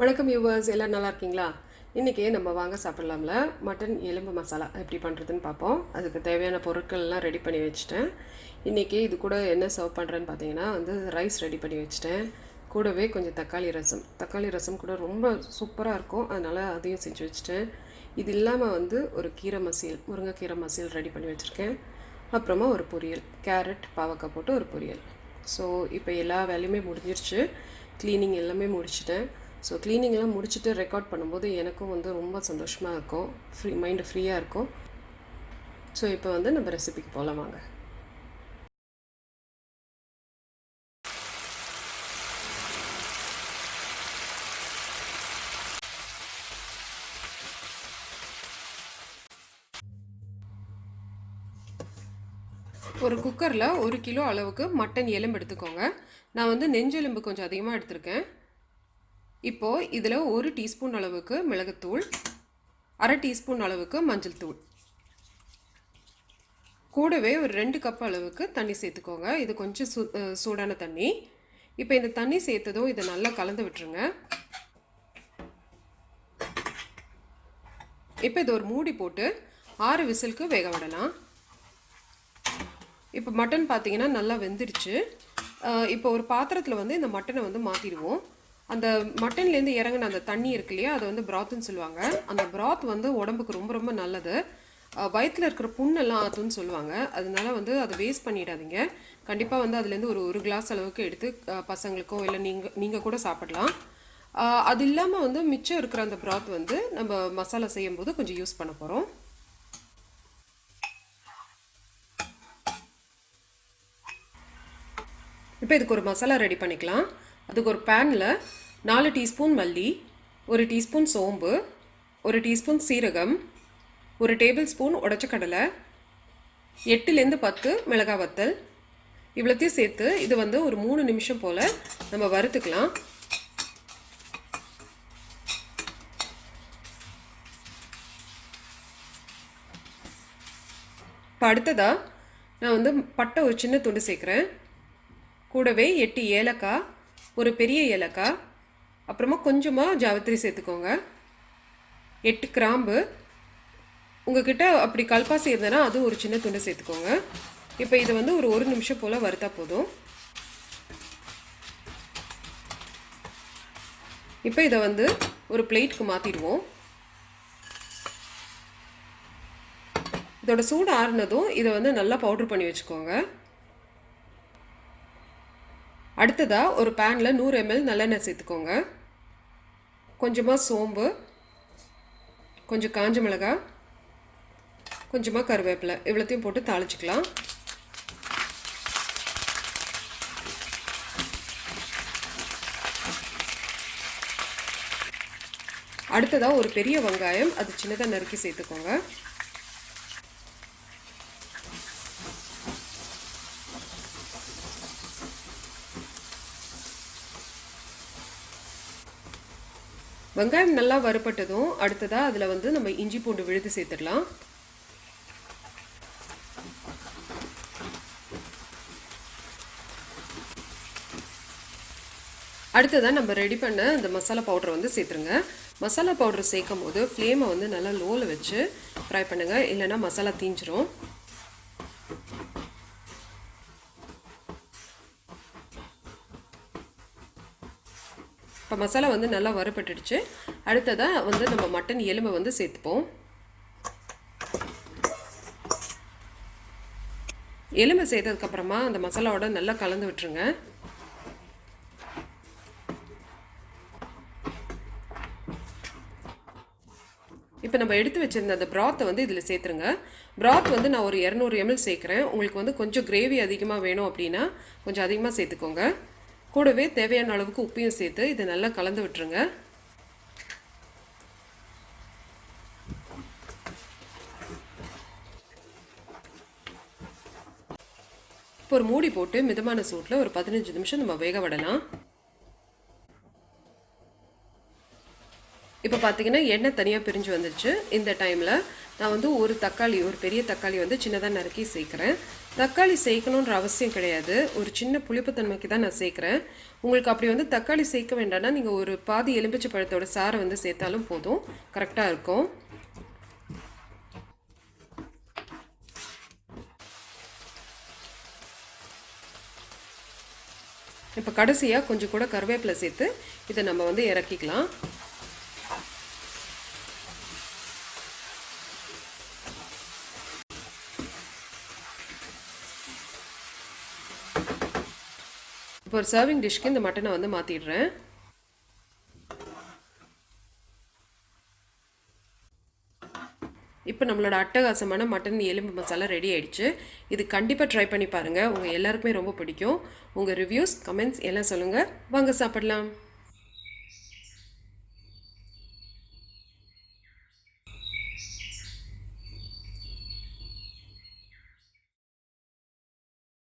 வணக்கம் யூவர்ஸ், எல்லோரும் நல்லா இருக்கீங்களா? இன்றைக்கி நம்ம வாங்க சாப்பிட்லாம்ல மட்டன் எலும்பு மசாலா எப்படி பண்ணுறதுன்னு பார்ப்போம். அதுக்கு தேவையான பொருட்கள்லாம் ரெடி பண்ணி வச்சுட்டேன். இன்றைக்கி இது கூட என்ன சர்வ் பண்ணுறேன்னு பார்த்தீங்கன்னா ரைஸ் ரெடி பண்ணி வச்சுட்டேன். கூடவே கொஞ்சம் தக்காளி ரசம் கூட ரொம்ப சூப்பராக இருக்கும். அதனால் அதையும் செஞ்சு வச்சுட்டேன். இது இல்லாமல் ஒரு முருங்கைக்கீரை மசியல் ரெடி பண்ணி வச்சுருக்கேன். அப்புறமா ஒரு பொரியல், கேரட் பாவக்காய் போட்டு ஒரு பொரியல். ஸோ இப்போ எல்லா வேலையுமே முடிஞ்சிருச்சு. க்ளீனிங் எல்லாமே முடிச்சிட்டேன். ஸோ க்ளீனிங்லாம் முடிச்சுட்டு ரெக்கார்ட் பண்ணும்போது எனக்கும் ரொம்ப சந்தோஷமாக இருக்கும், மைண்டு ஃப்ரீயாக இருக்கும். ஸோ இப்போ நம்ம ரெசிபிக்கு போகலாம் வாங்க. ஒரு குக்கரில் 1 கிலோ அளவுக்கு மட்டன் எலும்பு எடுத்துக்கோங்க. நான் நெஞ்செலும்பு கொஞ்சம் அதிகமாக எடுத்திருக்கேன். இப்போது இதில் 1 டீஸ்பூன் அளவுக்கு மிளகுத்தூள், அரை டீஸ்பூன் அளவுக்கு மஞ்சள் தூள், கூடவே ஒரு 2 கப் அளவுக்கு தண்ணி சேர்த்துக்கோங்க. இது கொஞ்சம் சூடான தண்ணி. இப்போ இந்த தண்ணி சேர்த்ததும் இதை நல்லா கலந்து விட்டுருங்க. இப்போ இது ஒரு மூடி போட்டு 6 விசிலுக்கு வேக விடலாம். இப்போ மட்டன் பார்த்தீங்கன்னா நல்லா வெந்துருச்சு. இப்போ ஒரு பாத்திரத்தில் இந்த மட்டனை மாற்றிடுவோம். அந்த மட்டன்லேருந்து இறங்கின அந்த தண்ணி இருக்கு இல்லையா, அதை ப்ராத்துன்னு சொல்லுவாங்க. அந்த ப்ராத் உடம்புக்கு ரொம்ப ரொம்ப நல்லது. வயிற்றில் இருக்கிற புண்ணெல்லாம் ஆற்றுன்னு சொல்லுவாங்க. அதனால அதை வேஸ்ட் பண்ணிடாதீங்க. கண்டிப்பாக அதுலேருந்து ஒரு கிளாஸ் அளவுக்கு எடுத்து பசங்களுக்கோ இல்லை நீங்கள் கூட சாப்பிடலாம். அது இல்லாமல் மிச்சம் இருக்கிற அந்த ப்ராத் நம்ம மசாலா செய்யும்போது கொஞ்சம் யூஸ் பண்ண போகிறோம். இப்போ இதுக்கு ஒரு மசாலா ரெடி பண்ணிக்கலாம். அதுக்கு ஒரு பேனில் 4 டீஸ்பூன் மல்லி, 1 டீஸ்பூன் சோம்பு, 1 டீஸ்பூன் சீரகம், 1 டேபிள் ஸ்பூன் உடைச்ச கடலை, 8லேருந்து 10 மிளகாய் வத்தல், இவ்வளோத்தையும் சேர்த்து இது ஒரு 3 நிமிஷம் போல் நம்ம வறுத்துக்கலாம். இப்போ அடுத்ததாக நான் பட்டை ஒரு சின்ன துண்டு சேர்க்குறேன். கூடவே 8 ஏலக்காய், ஒரு பெரிய ஏலக்காய், அப்புறமா கொஞ்சமாக ஜாவத்திரி சேர்த்துக்கோங்க, 8 கிராம்பு. உங்ககிட்ட அப்படி கல்பாசி இருந்ததுன்னா அது ஒரு சின்ன துண்டு சேர்த்துக்கோங்க. இப்போ இதை ஒரு நிமிஷம் போல் வறுத்தா போதும். இப்போ இதை ஒரு பிளேட்டுக்கு மாற்றிடுவோம். இதோட சூடு ஆறுனதும் இதை நல்லா பவுட்ரு பண்ணி வச்சுக்கோங்க. அடுத்ததாக ஒரு பேனில் 100 ml நல்லெண்ணெய் சேர்த்துக்கோங்க. கொஞ்சமாக சோம்பு, கொஞ்சம் காஞ்ச மிளகாய், கொஞ்சமாக கருவேப்பிலை, இவ்வளோத்தையும் போட்டு தாளிச்சிக்கலாம். அடுத்ததாக ஒரு பெரிய வெங்காயம், அது சின்னதாக நறுக்கி சேர்த்துக்கோங்க. வெங்காயம் நல்லா வறுப்பட்டதும் அடுத்ததாக அதில் நம்ம இஞ்சி பூண்டு விழுது சேர்த்துடலாம். அடுத்ததாக நம்ம ரெடி பண்ண இந்த மசாலா பவுடரை சேர்த்துருங்க. மசாலா பவுடர் சேர்க்கும் போது ஃப்ளேமை நல்லா லோவில் வச்சு ஃப்ரை பண்ணுங்கள், இல்லைன்னா மசாலா தீஞ்சிரும். இப்போ மசாலா நல்லா வறுபட்டுடுச்சு. அடுத்ததாக நம்ம மட்டன் எலும்பை சேர்த்துப்போம். எலும்பை சேர்த்ததுக்கப்புறமா அந்த மசாலாவோட நல்லா கலந்து விட்டுருங்க. இப்போ நம்ம எடுத்து வச்சுருந்த அந்த ப்ராத்தை இதில் சேர்த்துருங்க. ப்ராத் நான் ஒரு 200 ml சேர்க்குறேன். உங்களுக்கு கொஞ்சம் கிரேவி அதிகமாக வேணும் அப்படின்னா கொஞ்சம் அதிகமாக சேர்த்துக்கோங்க. கூடவே தேவையான அளவுக்கு உப்பையும் சேர்த்து இதை நல்லா கலந்து விட்டுருங்க. இப்போ ஒரு மூடி போட்டு மிதமான சூட்டில் ஒரு 15 நிமிஷம் நம்ம வேக விடலாம். இப்போ பார்த்தீங்கன்னா எண்ணெய் தனியாக பிரிஞ்சு வந்துடுச்சு. இந்த டைமில் நான் வந்து ஒரு தக்காளி, ஒரு பெரிய தக்காளி வந்து சின்னதாக நறுக்கி சேர்க்குறேன். தக்காளி சேர்க்கணுன்ற அவசியம் கிடையாது. ஒரு சின்ன புளிப்புத்தன்மைக்கு தான் நான் சேர்க்குறேன். உங்களுக்கு அப்படி வந்து தக்காளி சேர்க்க வேண்டாம்னா நீங்கள் ஒரு பாதி எலுமிச்சை பழத்தோட சாறை வந்து சேர்த்தாலும் போதும், கரெக்டாக இருக்கும். இப்போ கடைசியாக கொஞ்சம் கூட கருவேப்பிலை சேர்த்து இதை நம்ம வந்து இறக்கிக்கலாம். இப்போ ஒரு சர்விங் டிஷ்க்கு இந்த மட்டனை வந்து மாற்றிடுறேன். இப்போ நம்மளோட அட்டகாசமான மட்டன் எலும்பு மசாலா ரெடி ஆயிடுச்சு. இது கண்டிப்பாக ட்ரை பண்ணி பாருங்கள். உங்கள் எல்லாருக்குமே ரொம்ப பிடிக்கும். உங்கள் ரிவ்யூஸ், கமெண்ட்ஸ் எல்லாம் சொல்லுங்கள். வாங்க சாப்பிடலாம்.